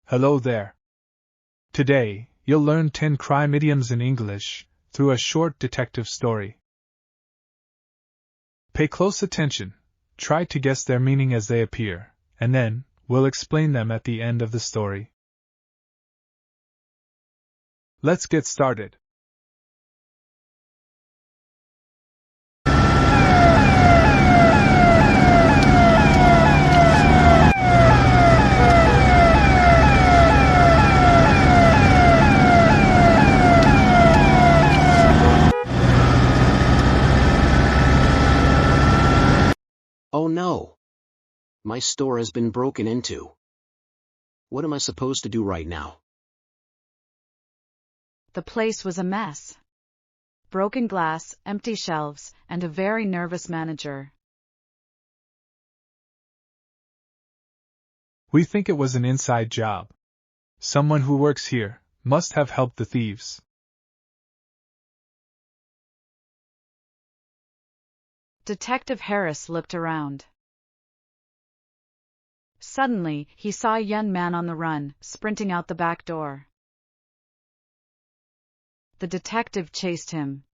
Hello there. Today, you'll learn 10 crime idioms in English through a short detective story. Pay close attention, try to guess their meaning as they appear, and then, we'll explain them at the end of the story. Let's get started. Oh no! My store has been broken into. What am I supposed to do right now? The place was a mess. Broken glass, empty shelves, and a very nervous manager. We think it was an inside job. Someone who works here must have helped the thieves. Detective Harris looked around. Suddenly, he saw a young man on the run, sprinting out the back door. The detective chased him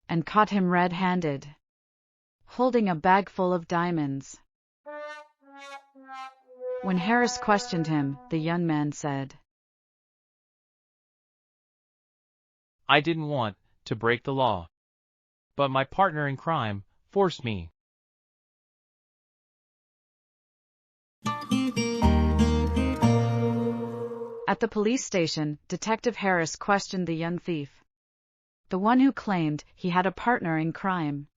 and caught him red-handed, holding a bag full of diamonds. When Harris questioned him, the young man said, I didn't want to break the law, but my partner in crime forced me. At the police station, Detective Harris questioned the young thief, the one who claimed he had a partner in crime.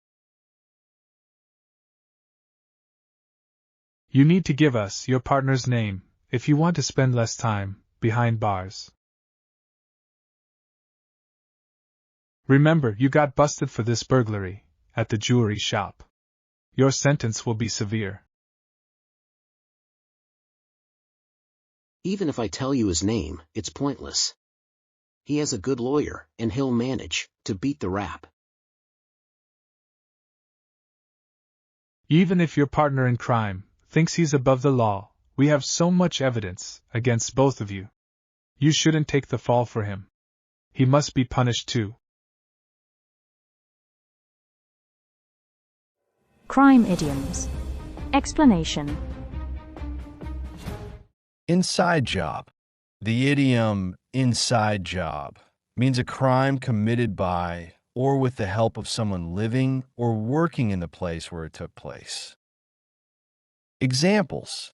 You need to give us your partner's name if you want to spend less time behind bars. Remember, you got busted for this burglary at the jewelry shop. Your sentence will be severe. Even if I tell you his name, it's pointless. He has a good lawyer, and he'll manage to beat the rap. Even if your partner in crime thinks he's above the law, we have so much evidence against both of you. You shouldn't take the fall for him. He must be punished too. Crime idioms. Explanation. Inside job. The idiom inside job means a crime committed by or with the help of someone living or working in the place where it took place. Examples.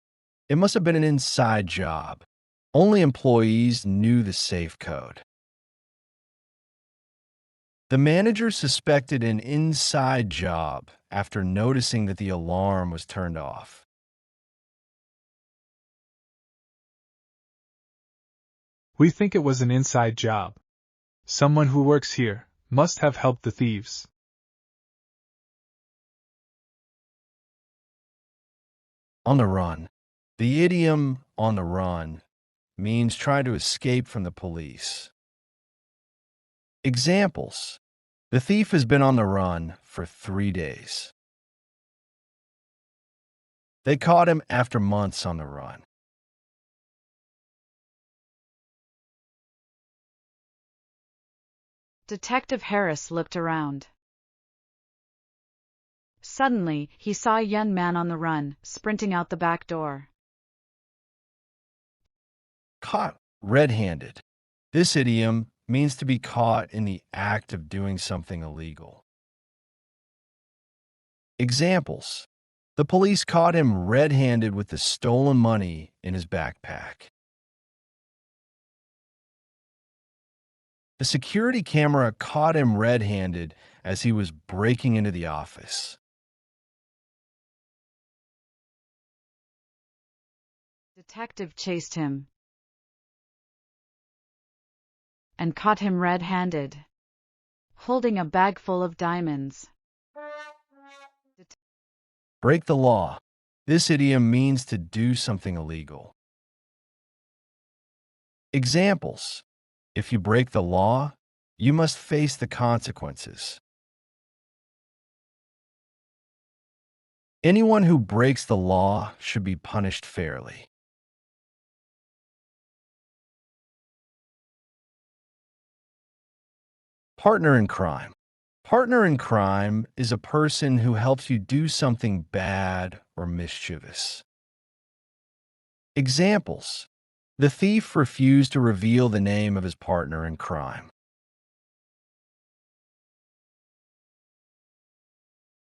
It must have been an inside job. Only employees knew the safe code. The manager suspected an inside job after noticing that the alarm was turned off. We think it was an inside job. Someone who works here must have helped the thieves. On the run. The idiom on the run means try to escape from the police. Examples. The thief has been on the run for 3 days. They caught him after months on the run. Detective Harris looked around. Suddenly, he saw a young man on the run, sprinting out the back door. Caught red-handed. This idiom means to be caught in the act of doing something illegal. Examples. The police caught him red-handed with the stolen money in his backpack. The security camera caught him red-handed as he was breaking into the office. Detective chased him and caught him red-handed, holding a bag full of diamonds. Break the law. This idiom means to do something illegal. Examples. If you break the law, you must face the consequences. Anyone who breaks the law should be punished fairly. Partner in crime. Partner in crime is a person who helps you do something bad or mischievous. Examples: the thief refused to reveal the name of his partner in crime.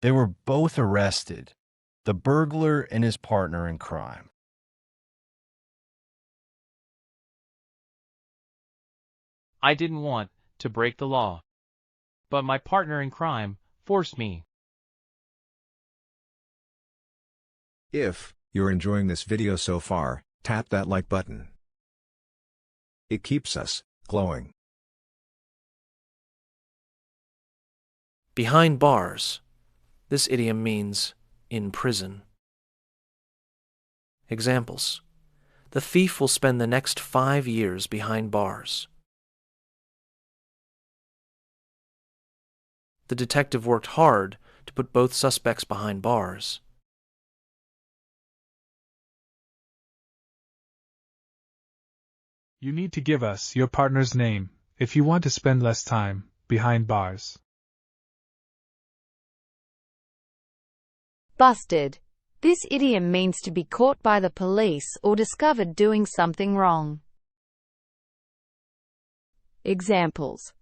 They were both arrested, the burglar and his partner in crime. I didn't want to break the law, but my partner in crime forced me. If you're enjoying this video so far, tap that like button. It keeps us glowing. Behind bars. This idiom means in prison. Examples: the thief will spend the next 5 years behind bars. The detective worked hard to put both suspects behind bars. You need to give us your partner's name if you want to spend less time behind bars. Busted. This idiom means to be caught by the police or discovered doing something wrong. Examples: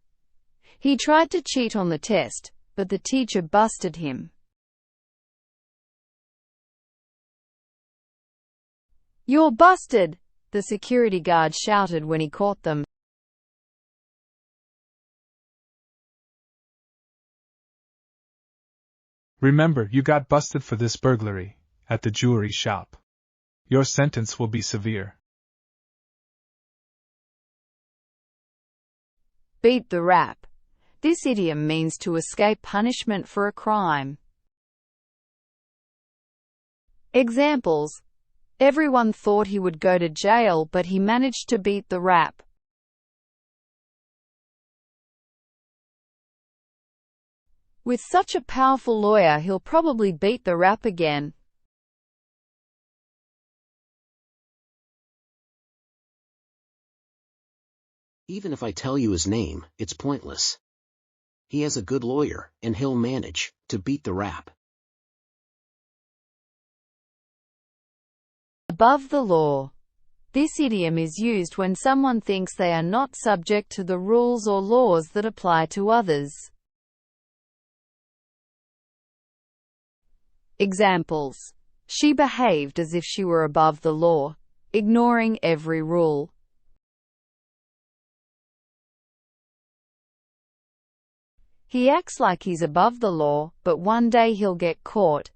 he tried to cheat on the test, but the teacher busted him. You're busted, the security guard shouted when he caught them. Remember, you got busted for this burglary at the jewelry shop. Your sentence will be severe. Beat the rap. This idiom means to escape punishment for a crime. Examples: everyone thought he would go to jail, but he managed to beat the rap. With such a powerful lawyer, he'll probably beat the rap again. Even if I tell you his name, it's pointless. He has a good lawyer, and he'll manage to beat the rap. Above the law. This idiom is used when someone thinks they are not subject to the rules or laws that apply to others. Examples: she behaved as if she were above the law, ignoring every rule. He acts like he's above the law, but one day he'll get caught.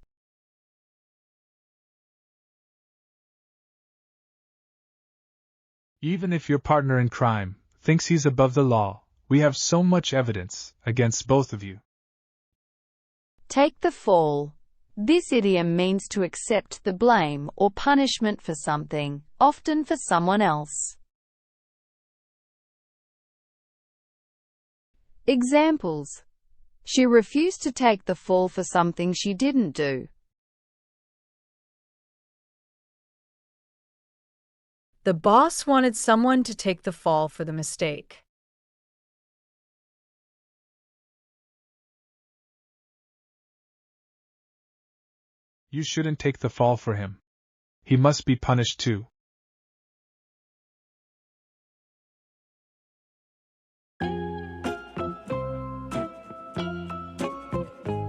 Even if your partner in crime thinks he's above the law, we have so much evidence against both of you. Take the fall. This idiom means to accept the blame or punishment for something, often for someone else. Examples: she refused to take the fall for something she didn't do. The boss wanted someone to take the fall for the mistake. You shouldn't take the fall for him. He must be punished too.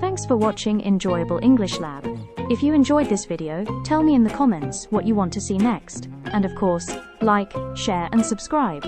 Thanks for watching Enjoyable English Lab. If you enjoyed this video, tell me in the comments what you want to see next. And of course, like, share and subscribe.